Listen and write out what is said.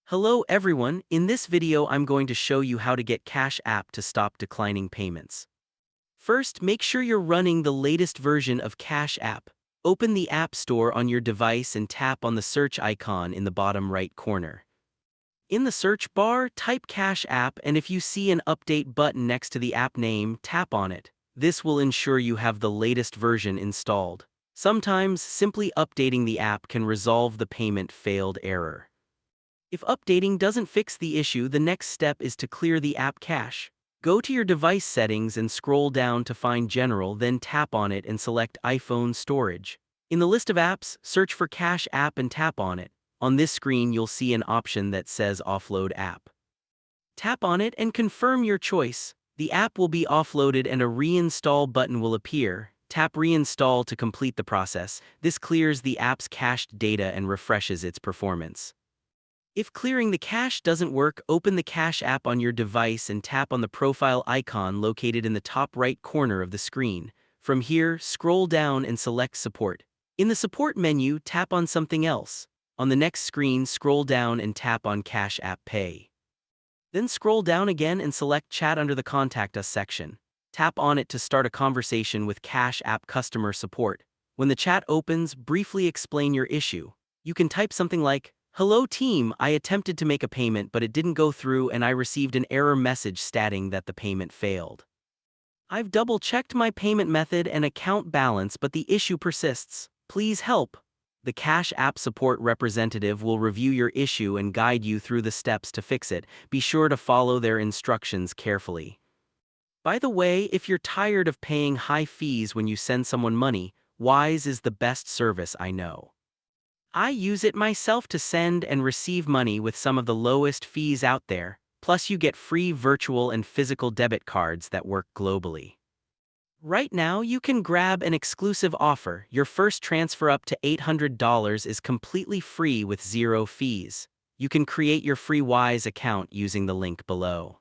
Hello everyone, in this video I'm going to show you how to get Cash App to stop declining payments. First, make sure you're running the latest version of Cash App. Open the App Store on your device and tap on the search icon in the bottom right corner. In the search bar, type Cash App, and if you see an update button next to the app name, tap on it. This will ensure you have the latest version installed. Sometimes, simply updating the app can resolve the payment failed error. If updating doesn't fix the issue, the next step is to clear the app cache. Go to your device settings and scroll down to find General, then tap on it and select iPhone Storage. In the list of apps, search for Cash App and tap on it. On this screen, you'll see an option that says Offload App. Tap on it and confirm your choice. The app will be offloaded and a reinstall button will appear. Tap Reinstall to complete the process. This clears the app's cached data and refreshes its performance. If clearing the cache doesn't work, open the Cash App on your device and tap on the profile icon located in the top right corner of the screen. From here, scroll down and select Support. In the Support menu, tap on something else. On the next screen, scroll down and tap on Cash App Pay. Then scroll down again and select Chat under the Contact Us section. Tap on it to start a conversation with Cash App customer support. When the chat opens, briefly explain your issue. You can type something like, "Hello team, I attempted to make a payment but it didn't go through and I received an error message stating that the payment failed. I've double-checked my payment method and account balance but the issue persists. Please help." The Cash App support representative will review your issue and guide you through the steps to fix it. Be sure to follow their instructions carefully. By the way, if you're tired of paying high fees when you send someone money, Wise is the best service I know. I use it myself to send and receive money with some of the lowest fees out there, plus you get free virtual and physical debit cards that work globally. Right now, you can grab an exclusive offer. Your first transfer up to $800 is completely free with zero fees. You can create your free Wise account using the link below.